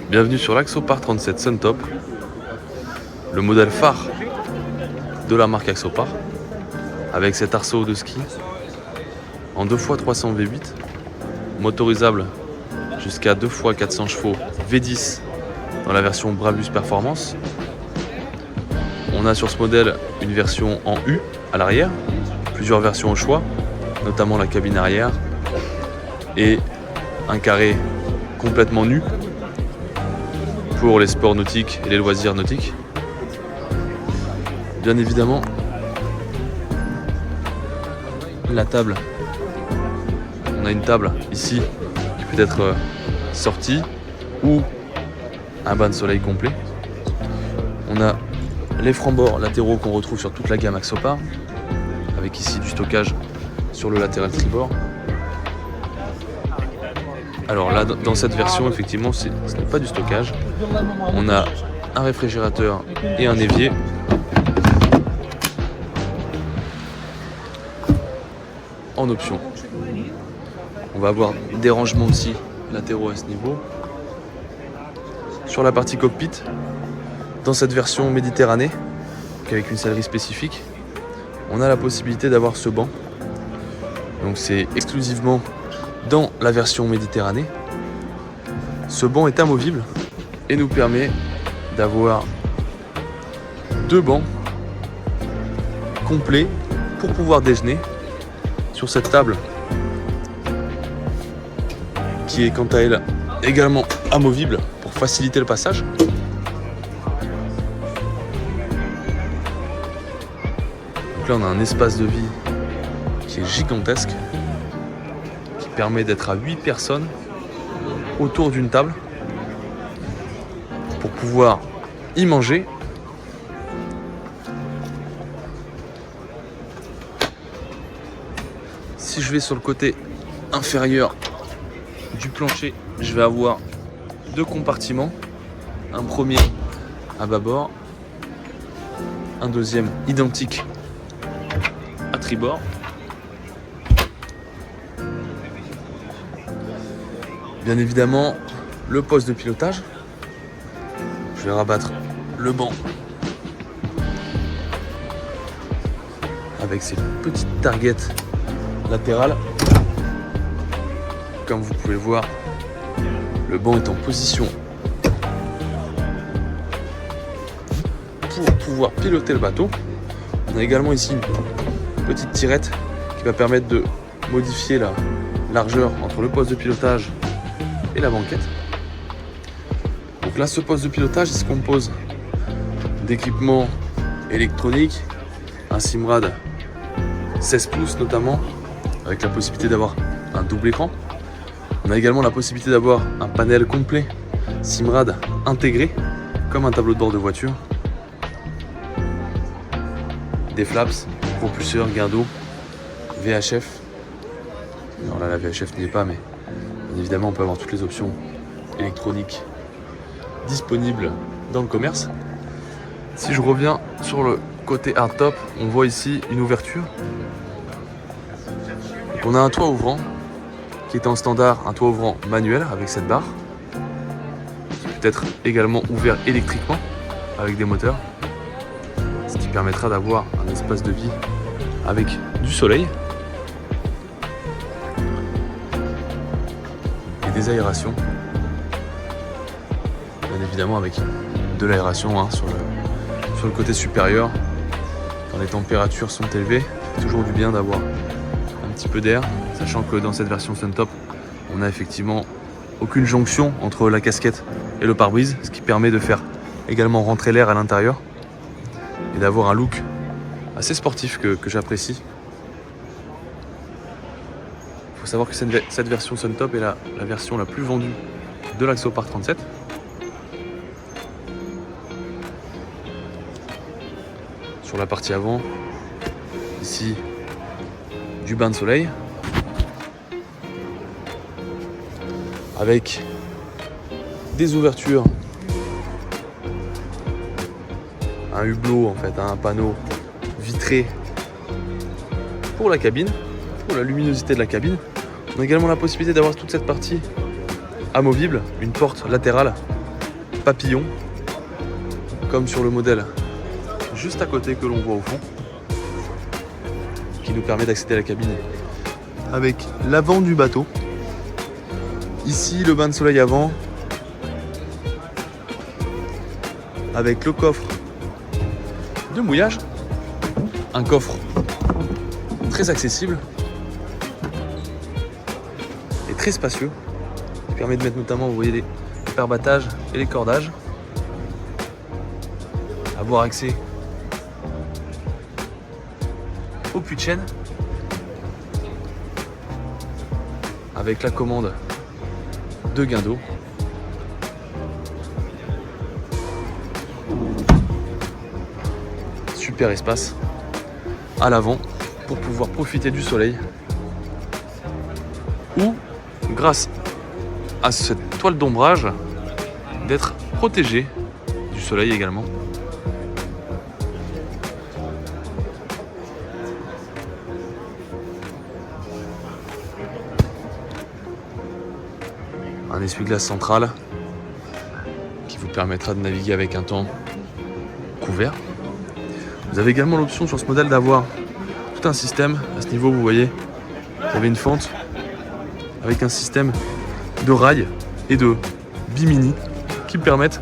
Bienvenue sur l'Axopar 37 Suntop, le modèle phare de la marque Axopar, avec cet arceau de ski en 2x300 V8, motorisable jusqu'à 2x400 chevaux V10 dans la version Brabus Performance. On a sur ce modèle une version en U à l'arrière, plusieurs versions au choix, notamment la cabine arrière et un carré complètement nu pour les sports nautiques et les loisirs nautiques. Bien évidemment, la table, on a une table ici qui peut être sortie ou un bain de soleil complet. On a les francs-bords latéraux qu'on retrouve sur toute la gamme Axopar, avec ici du stockage sur le latéral tribord. Alors là, dans cette version, effectivement, ce n'est pas du stockage. On a un réfrigérateur et un évier. En option. On va avoir des rangements aussi latéraux à ce niveau. Sur la partie cockpit, dans cette version Méditerranée, avec une sellerie spécifique, on a la possibilité d'avoir ce banc. Donc c'est exclusivement dans la version Méditerranée. Ce banc est amovible et nous permet d'avoir deux bancs complets pour pouvoir déjeuner sur cette table qui est quant à elle également amovible pour faciliter le passage. Donc là on a un espace de vie qui est gigantesque, qui permet d'être à 8 personnes autour d'une table pour pouvoir y manger. Si je vais sur le côté inférieur du plancher, je vais avoir deux compartiments. Un premier à bâbord, un deuxième identique à tribord. Bien évidemment, le poste de pilotage. Je vais rabattre le banc avec ses petites targets latérales. Comme vous pouvez le voir, le banc est en position pour pouvoir piloter le bateau. On a également ici une petite tirette qui va permettre de modifier la largeur entre le poste de pilotage et la banquette. Donc là, ce poste de pilotage il se compose d'équipements électroniques, un Simrad 16 pouces notamment, avec la possibilité d'avoir un double écran. On a également la possibilité d'avoir un panel complet Simrad intégré, comme un tableau de bord de voiture. Des flaps, propulseurs, guindeaux, VHF. Alors là, la VHF n'y est pas, mais bien évidemment, on peut avoir toutes les options électroniques disponibles dans le commerce. Si je reviens sur le côté hardtop, on voit ici une ouverture. Donc on a un toit ouvrant qui est en standard, un toit ouvrant manuel avec cette barre, qui peut être également ouvert électriquement avec des moteurs, ce qui permettra d'avoir un espace de vie avec du soleil et des aérations, bien évidemment avec de l'aération sur le côté supérieur. Quand les températures sont élevées, c'est toujours du bien d'avoir un petit peu d'air, sachant que dans cette version Suntop, on n'a effectivement aucune jonction entre la casquette et le pare-brise, ce qui permet de faire également rentrer l'air à l'intérieur et d'avoir un look assez sportif que j'apprécie. Il faut savoir que cette version Suntop est la version la plus vendue de l'Axopar 37. Sur la partie avant, ici, du bain de soleil avec des ouvertures, un hublot en fait, un panneau vitré pour la cabine, pour la luminosité de la cabine. On a également la possibilité d'avoir toute cette partie amovible, une porte latérale papillon, comme sur le modèle juste à côté que l'on voit au fond, qui nous permet d'accéder à la cabine avec l'avant du bateau. Ici, le bain de soleil avant, avec le coffre de mouillage, un coffre très accessible et très spacieux, qui permet de mettre notamment, vous voyez, les perbattages et les cordages, avoir accès au puits de chaîne avec la commande de gain d'eau. Super espace à l'avant pour pouvoir profiter du soleil, ou grâce à cette toile d'ombrage d'être protégé du soleil également. Un essuie-glace central qui vous permettra de naviguer avec un temps couvert. Vous avez également l'option sur ce modèle d'avoir tout un système. À ce niveau, vous voyez, vous avez une fente avec un système de rails et de bimini qui permettent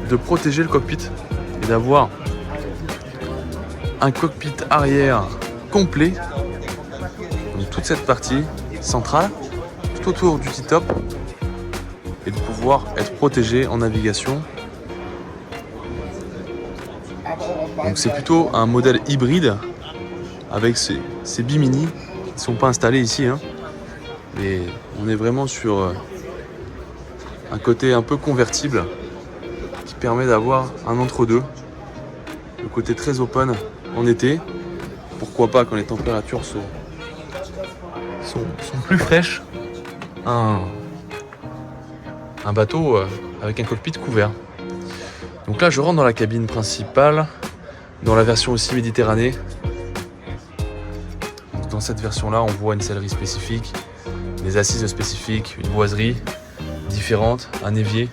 de protéger le cockpit et d'avoir un cockpit arrière complet. Donc toute cette partie centrale tout autour du T-top et de pouvoir être protégé en navigation. Donc c'est plutôt un modèle hybride avec ces bimini qui ne sont pas installés ici, hein. Mais on est vraiment sur un côté un peu convertible qui permet d'avoir un entre-deux, le côté très open en été, pourquoi pas quand les températures sont plus fraîches, un bateau avec un cockpit couvert. Donc là je rentre dans la cabine principale, dans la version aussi Méditerranée. Donc dans cette version là on voit une sellerie spécifique, des assises spécifiques, une boiserie différente, un évier.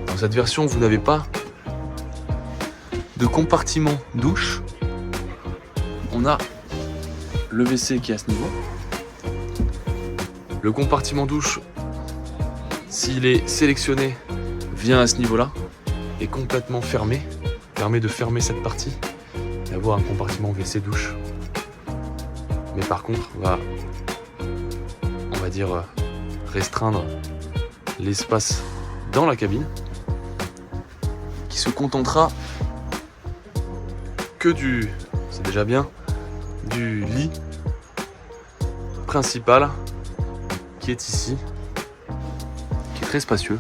Dans cette version vous n'avez pas de compartiment douche. On a le WC qui est à ce niveau. Le compartiment douche, s'il est sélectionné, vient à ce niveau-là, est complètement fermé. Permet de fermer cette partie, d'avoir un compartiment WC douche. Mais par contre, on va dire restreindre l'espace dans la cabine, qui se contentera que c'est déjà bien, du lit principal qui est ici, qui est très spacieux,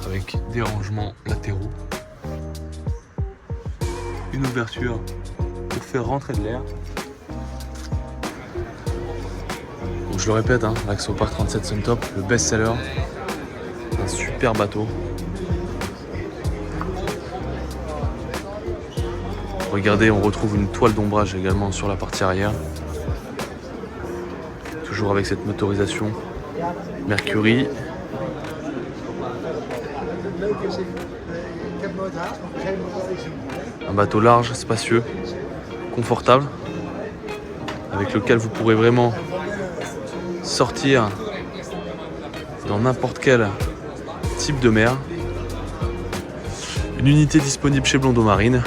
avec des rangements latéraux, une ouverture pour faire rentrer de l'air. Donc je le répète, hein, l'Axopar 37 Suntop, le best-seller, un super bateau. Regardez, on retrouve une toile d'ombrage également sur la partie arrière. Toujours avec cette motorisation Mercury. Un bateau large, spacieux, confortable, avec lequel vous pourrez vraiment sortir dans n'importe quel type de mer. Une unité disponible chez Blondeau Marine.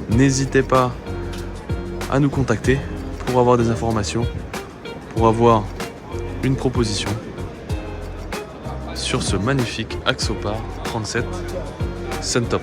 N'hésitez pas à nous contacter pour avoir des informations, pour avoir une proposition sur ce magnifique Axopar 37 Suntop.